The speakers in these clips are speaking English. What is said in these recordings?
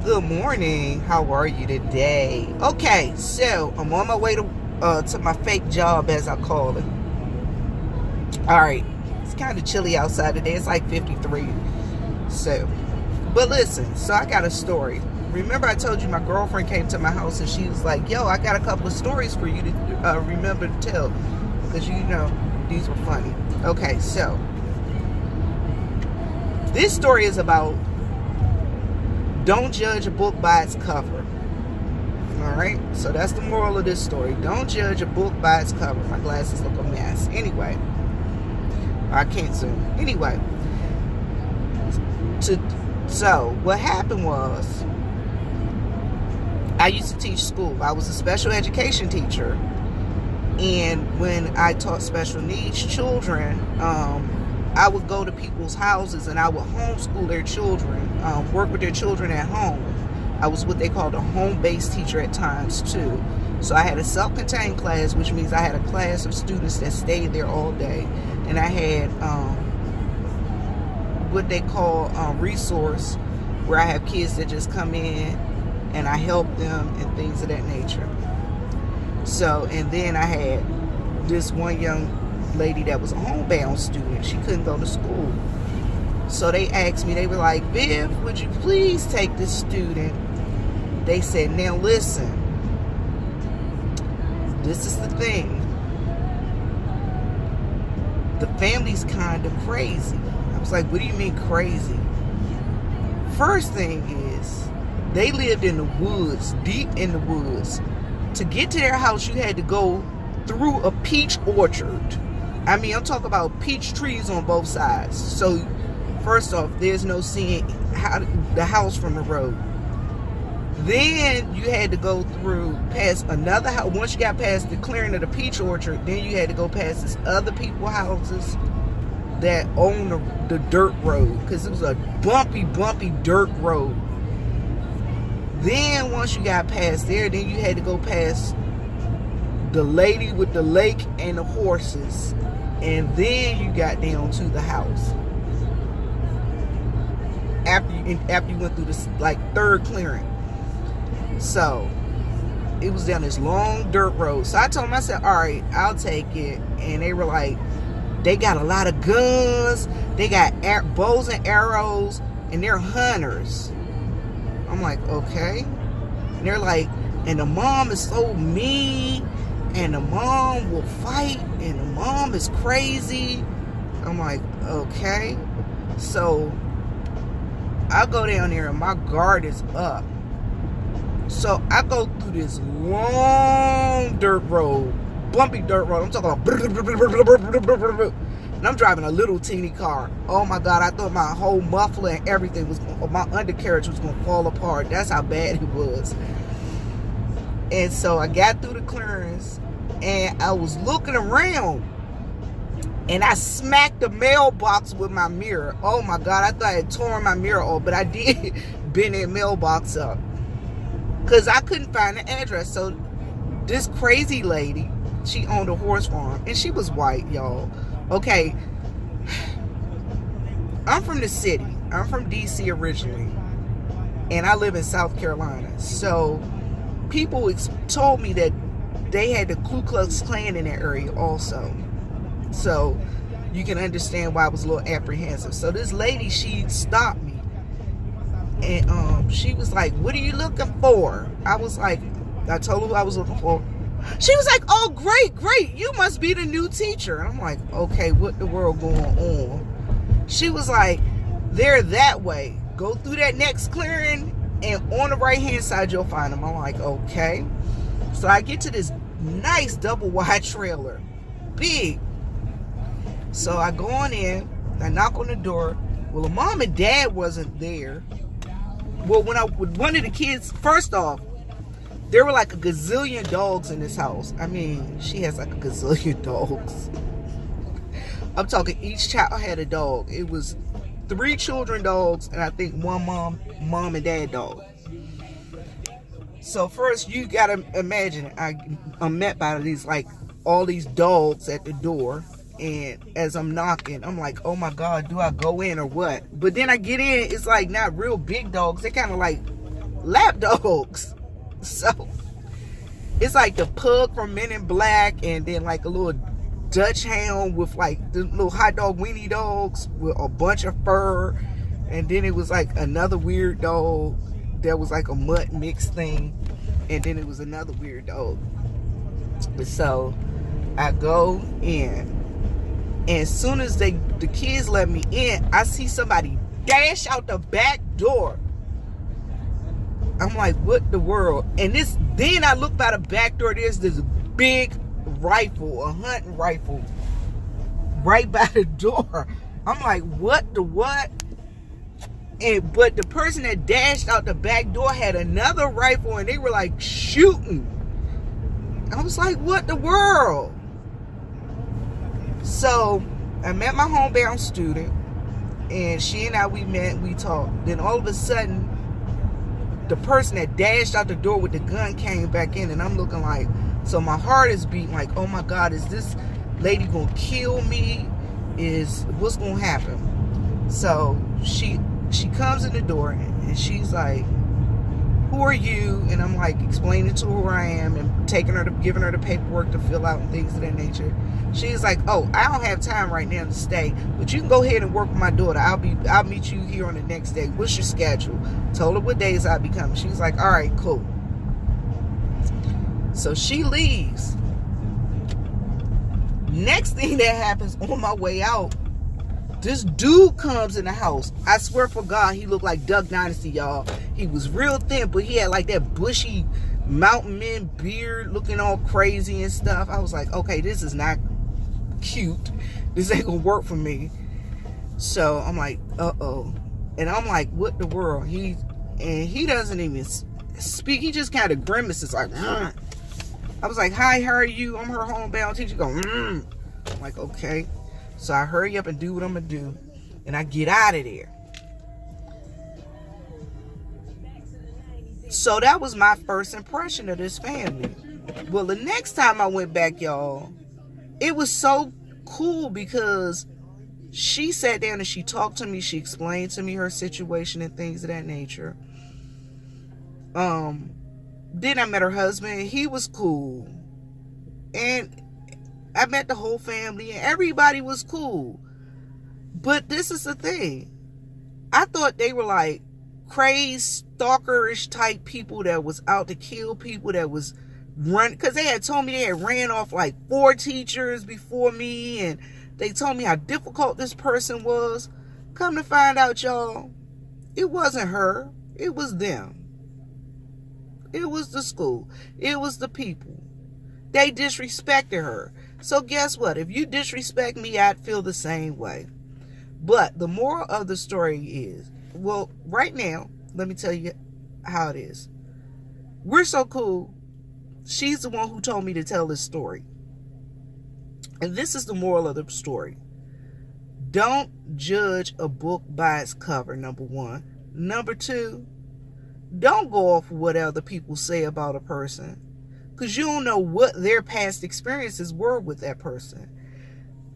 Good morning. How are you today? Okay, so I'm on my way to my fake job, as I call it. All right, it's kind of chilly outside today. It's like 53. So, but listen. So I got a story. Remember, I told you my girlfriend came to my house and she was like, "Yo, I got a couple of stories for you to remember to tell, because these were funny." Okay, so this story is about, don't judge a book by its cover. Alright? So that's the moral of this story. Don't judge a book by its cover. My glasses look a mess. Anyway. I can't zoom. Anyway. So, what happened was, I used to teach school. I was a special education teacher. And when I taught special needs children, I would go to people's houses and I would homeschool their children, work with their children at home. I was what they called a home-based teacher at times too. So I had a self-contained class, which means I had a class of students that stayed there all day. And I had what they call resource, where I have kids that just come in and I help them and things of that nature. So, and then I had this one young lady that was a homebound student. She couldn't go to school. So they asked me, they were like, "Viv, would you please take this student?" They said, "Now listen, this is the thing. The family's kind of crazy." I was like, "What do you mean crazy?" First thing is, they lived in the woods, deep in the woods. To get to their house, you had to go through a peach orchard. I mean, I'm talking about peach trees on both sides. So, first off, there's no seeing the house from the road. Then you had to go past another house. Once you got past the clearing of the peach orchard, then you had to go past this other people's houses that own the dirt road, because it was a bumpy dirt road. Then once you got past there, then you had to go past the lady with the lake and the horses. And then you got down to the house. After you went through this third clearing. So it was down this long dirt road. So I told them, I said, "All right, I'll take it." And they were like, they got a lot of guns. They got bows and arrows, and they're hunters. I'm like, okay. And they're like, and the mom is so mean, and the mom will fight, and the mom is crazy. I'm like, okay. So I go down there and my guard is up. So I go through this long dirt road, bumpy dirt road. I'm talking about, and I'm driving a little teeny car. Oh my God, I thought my whole muffler and everything my undercarriage was going to fall apart. That's how bad it was. And so I got through the clearance and I was looking around and I smacked the mailbox with my mirror. Oh my God, I thought I had torn my mirror off, but I did bend that mailbox up because I couldn't find the address. So this crazy lady, she owned a horse farm and she was white, y'all. Okay, I'm from the city. I'm from DC originally, and I live in South Carolina. So people told me that they had the Ku Klux Klan in that area also. So you can understand why I was a little apprehensive. So this lady, she stopped me, and she was like, "What are you looking for?" I was like, I told her what I was looking for. She was like, "Oh, great, you must be the new teacher." And I'm like, okay, what the world going on? She was like, "They're that way. Go through that next clearing, and on the right hand side you'll find them." I'm like, okay. So I get to this nice double wide trailer, big. So I go on in, I knock on the door. Well, the mom and dad wasn't there. Well, one of the kids, first off, there were like a gazillion dogs in this house. I mean, she has like a gazillion dogs. I'm talking each child had a dog. It was 3 children dogs and I think one mom and dad dog. So first you gotta imagine, I'm met by all these dogs at the door. And as I'm knocking, I'm like, oh my God, do I go in or what? But then I get in, it's like not real big dogs. They're kind of like lap dogs. So it's like the pug from Men in Black, and then like a little Dutch hound with like the little hot dog weenie dogs with a bunch of fur, and then it was like another weird dog that was like a mutt mixed thing, and then it was another weird dog. So I go in, and as soon as the kids let me in, I see somebody dash out the back door. I'm like, what the world? And then I look by the back door, there's this big rifle, a hunting rifle, right by the door. I'm like, what the what? But the person that dashed out the back door had another rifle, and they were like shooting. I was like, what the world? So I met my homebound student, and she and I, we met, we talked. Then all of a sudden, the person that dashed out the door with the gun came back in, and I'm looking like, so my heart is beating like, oh my God, is this lady gonna kill me? What's gonna happen? So she comes in the door, and she's like, who are you? And I'm like explaining to her who I am and giving her the paperwork to fill out and things of that nature. She's like, oh, I don't have time right now to stay, but you can go ahead and work with my daughter. I'll meet you here on the next day. What's your schedule? Told her what days I'll be coming. She's like, all right, cool. So she leaves. Next thing that happens, on my way out, this dude comes in the house. I swear for God, he looked like Duck Dynasty, y'all. He was real thin, but he had like that bushy mountain man beard, looking all crazy and stuff. I was like, okay, this is not cute. This ain't gonna work for me. So I'm like, uh-oh. And I'm like, what the world? He doesn't even speak. He just kind of grimaces like, I was like, hi, how are you? I'm her homebound teacher. Go, I'm like, okay. So I hurry up and do what I'm gonna do, and I get out of there. So that was my first impression of this family. Well, the next time I went back, y'all, it was so cool because she sat down and she talked to me. She explained to me her situation and things of that nature. Then I met her husband. He was cool. And I met the whole family, and everybody was cool. But this is the thing. I thought they were like crazed, stalkerish type people that was out to kill people, that was run, because they had told me they had ran off like 4 teachers before me, and they told me how difficult this person was. Come to find out, y'all, it wasn't her. It was them. It was the school. It was the people. They disrespected her. So guess what? If you disrespect me, I'd feel the same way. But the moral of the story is, well, right now, let me tell you how it is. We're so cool. She's the one who told me to tell this story. And this is the moral of the story. Don't judge a book by its cover, number 1. Number 2, don't go off what other people say about a person, because you don't know what their past experiences were with that person.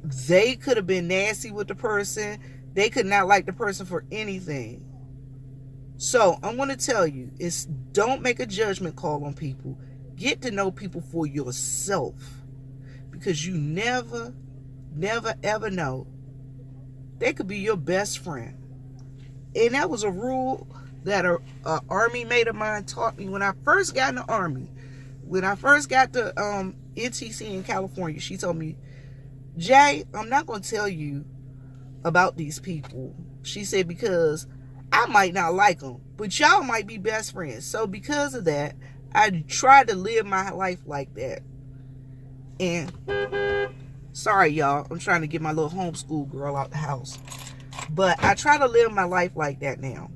They could have been nasty with the person. They could not like the person for anything. So I'm going to tell you, don't make a judgment call on people. Get to know people for yourself, because you never, ever know. They could be your best friend. And that was a rule that an army mate of mine taught me when I first got in the army. When I first got to NTC in California, she told me, Jay, I'm not going to tell you about these people. She said, because I might not like them, but y'all might be best friends. So because of that, I tried to live my life like that. And sorry, y'all, I'm trying to get my little homeschool girl out the house. But I try to live my life like that now.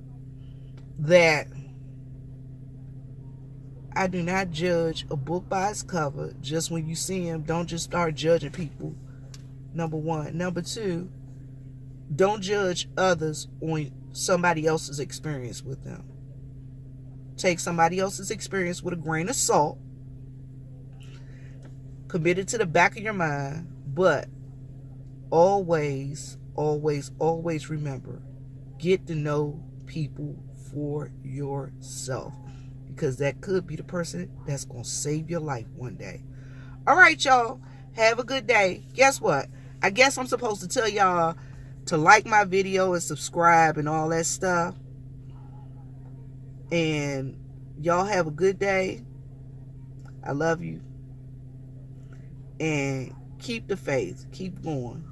That I do not judge a book by its cover. Just when you see him, don't just start judging people. Number 1. Number 2, don't judge others on somebody else's experience with them. Take somebody else's experience with a grain of salt. Commit it to the back of your mind. But always remember, get to know people for yourself, because that could be the person that's going to save your life one day. All right, y'all. Have a good day. Guess what? I guess I'm supposed to tell y'all to like my video and subscribe and all that stuff. And y'all have a good day. I love you. And keep the faith. Keep going.